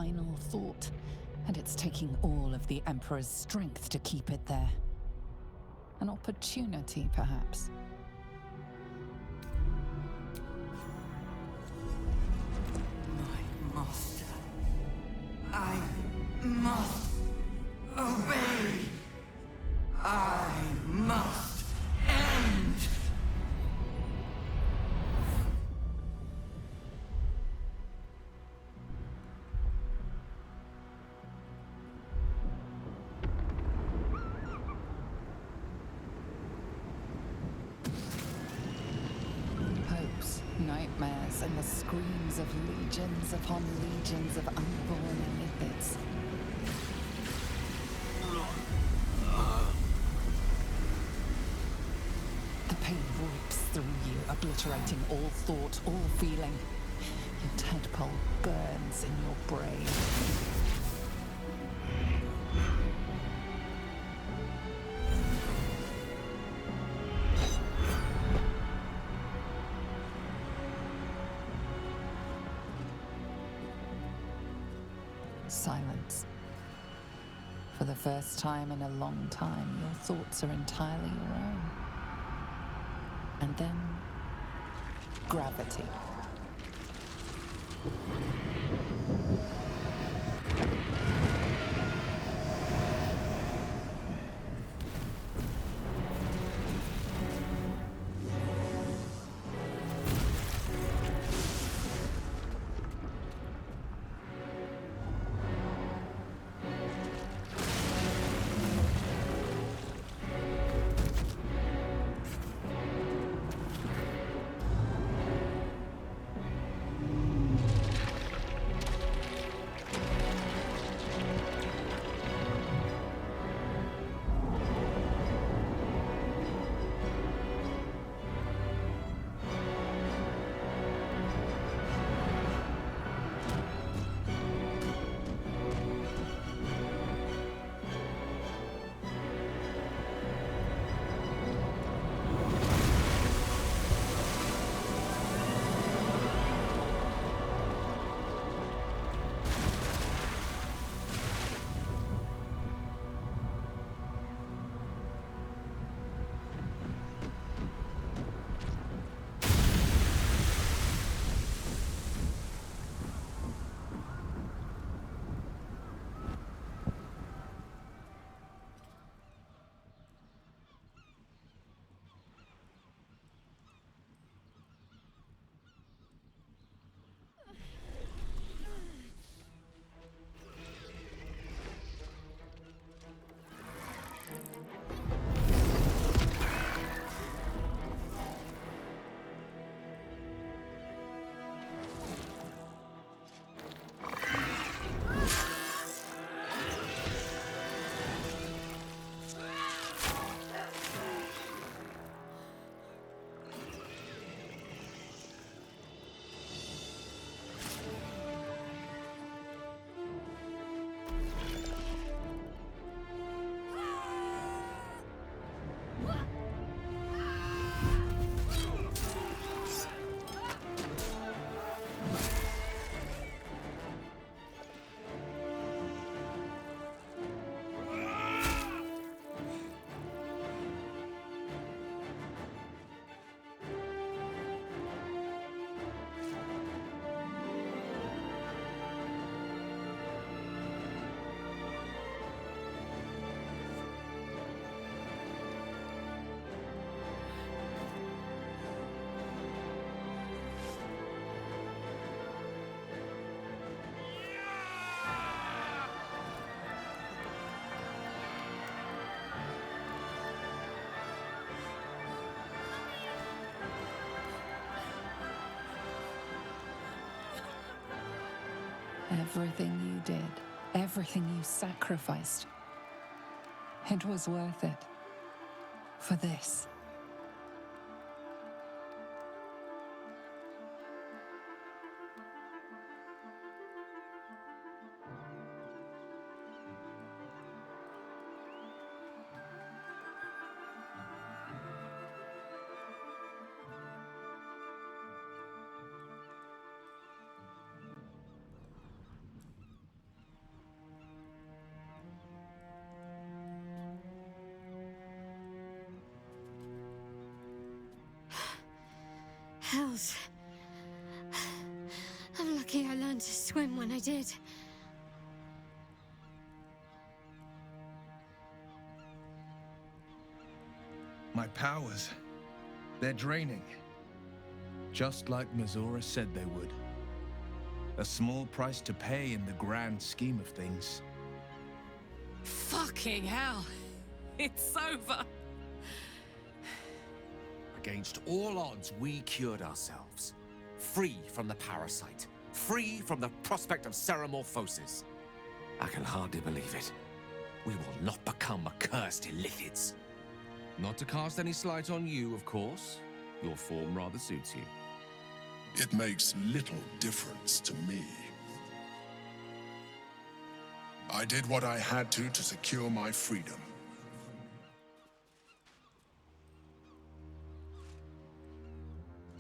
final thought, and it's taking all of the Emperor's strength to keep it there. An opportunity, perhaps. My master. I must obey. I must end. Hopes, nightmares, and the screams of legions upon legions of unborn Elliphids. The pain rips through you, obliterating all thought, all feeling. Your tadpole burns in your brain. Silence. For the first time in a long time, your thoughts are entirely your own. And then, gravity. Everything you did, everything you sacrificed, it was worth it. For this. Hells. I'm lucky I learned to swim when I did. My powers, they're draining. Just like Mizora said they would. A small price to pay in the grand scheme of things. Fucking hell. It's over. Against all odds, we cured ourselves. Free from the parasite. Free from the prospect of ceramorphosis. I can hardly believe it. We will not become accursed illithids. Not to cast any slight on you, of course. Your form rather suits you. It makes little difference to me. I did what I had to secure my freedom.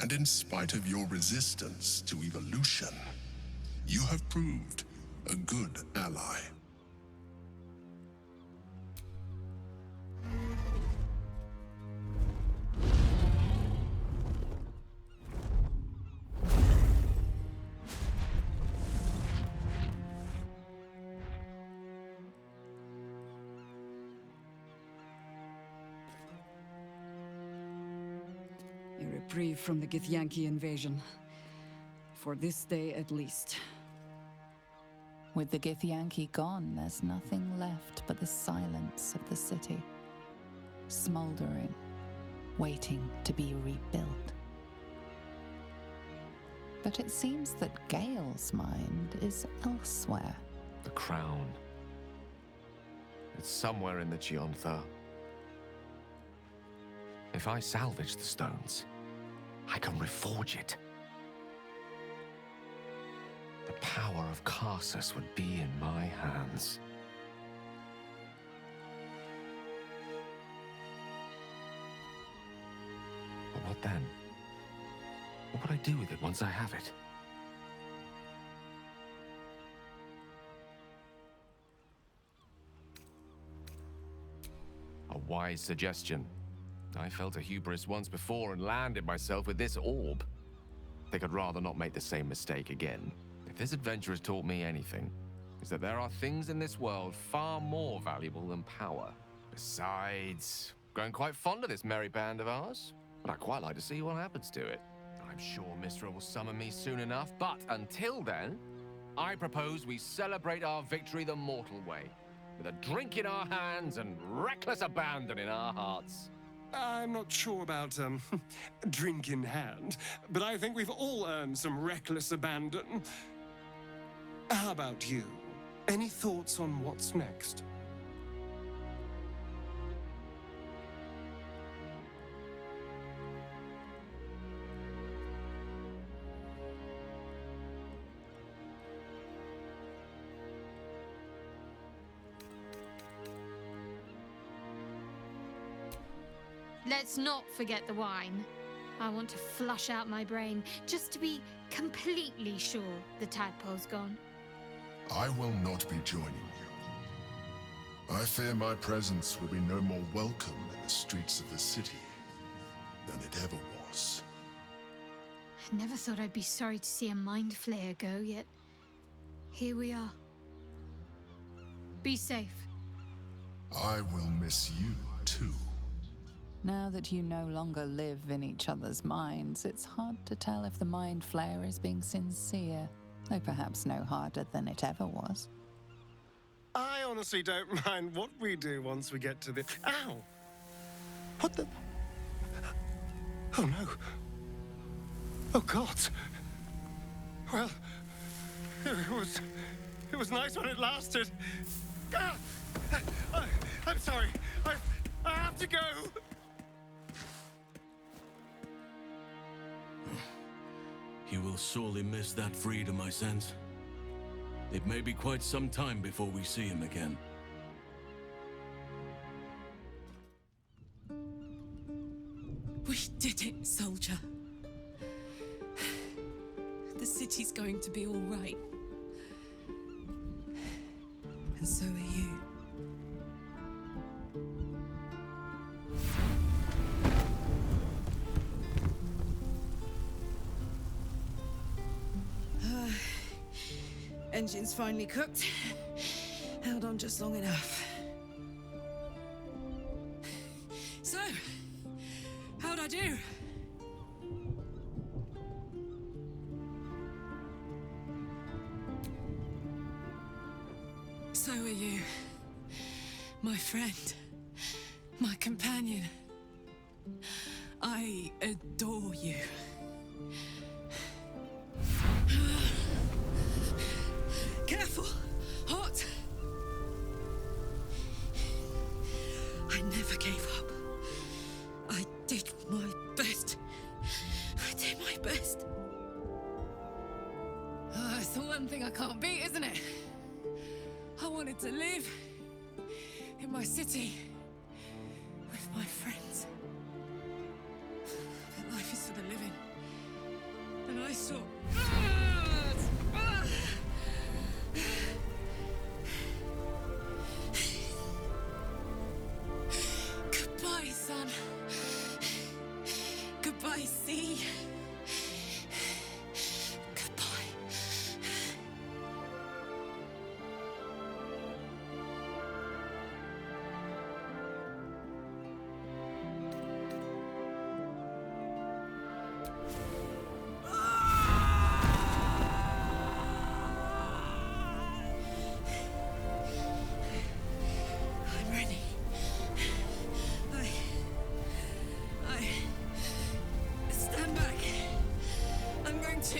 And in spite of your resistance to evolution, you have proved a good ally. A reprieve from the Githyanki invasion. For this day at least. With the Githyanki gone, there's nothing left but the silence of the city. Smoldering, waiting to be rebuilt. But it seems that Gale's mind is elsewhere. The crown. It's somewhere in the Geontha. If I salvage the stones, I can reforge it. The power of Karsus would be in my hands. But what then? What would I do with it once I have it? A wise suggestion. I felt a hubris once before and landed myself with this orb. I think I'd rather not make the same mistake again. If this adventure has taught me anything, it's that there are things in this world far more valuable than power. Besides, growing quite fond of this merry band of ours, but I'd quite like to see what happens to it. I'm sure Misra will summon me soon enough, but until then, I propose we celebrate our victory the mortal way, with a drink in our hands and reckless abandon in our hearts. I'm not sure about, drink in hand, but I think we've all earned some reckless abandon. How about you? Any thoughts on what's next? Let's not forget the wine. I want to flush out my brain just to be completely sure the tadpole's gone. I will not be joining you. I fear my presence will be no more welcome in the streets of the city than it ever was. I never thought I'd be sorry to see a mind flayer go, yet here we are. Be safe. I will miss you, too. Now that you no longer live in each other's minds, it's hard to tell if the mind flayer is being sincere, though perhaps no harder than it ever was. I honestly don't mind what we do once we get to the... Ow! What the... Oh, no. Oh, God. Well, it was nice when it lasted. Ah! I'm sorry. I have to go. You will sorely miss that freedom, I sense. It may be quite some time before we see him again. We did it, soldier. The city's going to be all right. And so are you. engine's finally cooked. Held on just long enough. So, how'd I do? So are you. My friend. My companion. I adore you. Careful! Hot! I never gave up. I did my best. I did my best. It's the one thing I can't beat, isn't it? I wanted to live in my city with my friends. But life is for the living. And I saw... Goodbye, son. Goodbye, sea. Goodbye. I'm ready. I stand back. I'm going to.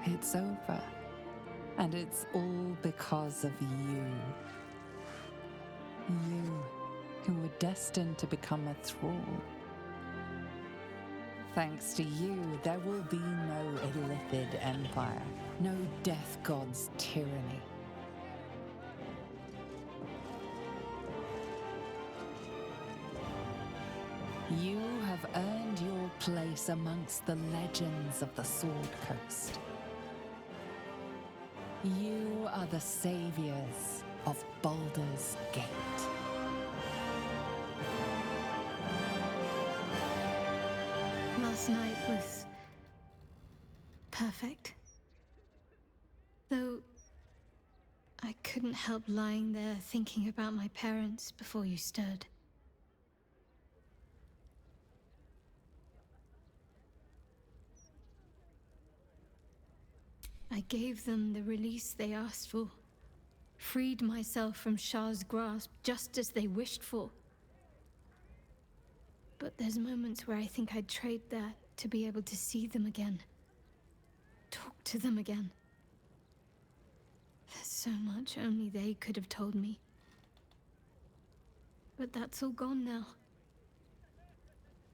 It's over. And it's all because of you. You, who were destined to become a thrall. Thanks to you, there will be no Illithid empire, no death god's tyranny. You have earned your place amongst the legends of the Sword Coast. You are the saviors of Baldur's Gate. Last night was perfect. Though I couldn't help lying there thinking about my parents before you stirred. I gave them the release they asked for, freed myself from Shah's grasp just as they wished for. But there's moments where I think I'd trade that to be able to see them again, talk to them again. There's so much only they could have told me. But that's all gone now.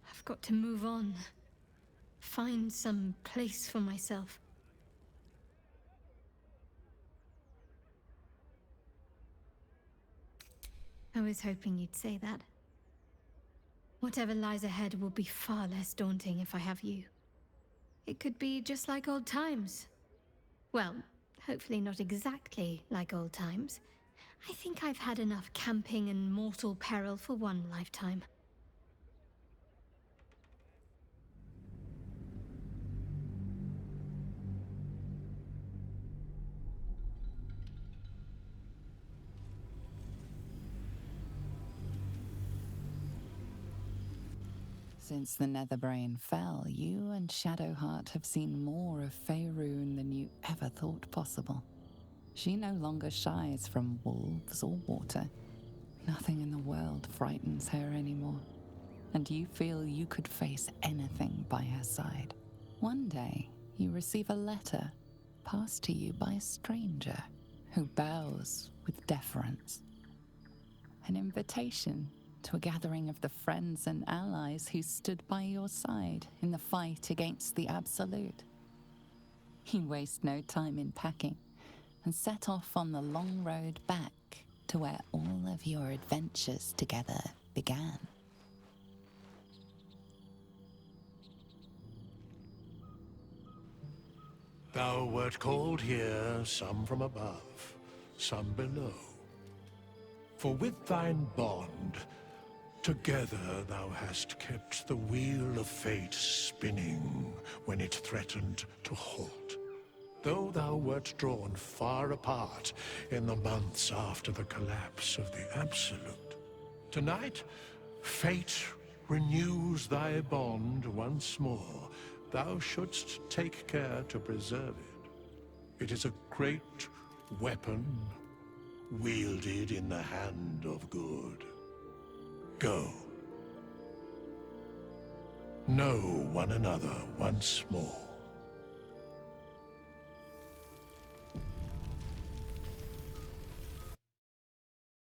I've got to move on, find some place for myself. I was hoping you'd say that. Whatever lies ahead will be far less daunting if I have you. It could be just like old times. Well, hopefully not exactly like old times. I think I've had enough camping and mortal peril for one lifetime. Since the Netherbrain fell, you and Shadowheart have seen more of Faerun than you ever thought possible. She no longer shies from wolves or water. Nothing in the world frightens her anymore. And you feel you could face anything by her side. One day, you receive a letter, passed to you by a stranger who bows with deference. An invitation to a gathering of the friends and allies who stood by your side in the fight against the Absolute. You waste no time in packing and set off on the long road back to where all of your adventures together began. Thou wert called here, some from above, some below. For with thine bond, together thou hast kept the wheel of fate spinning when it threatened to halt. Though thou wert drawn far apart in the months after the collapse of the Absolute, tonight, fate renews thy bond once more. Thou shouldst take care to preserve it. It is a great weapon, wielded in the hand of good. Go. Know one another once more.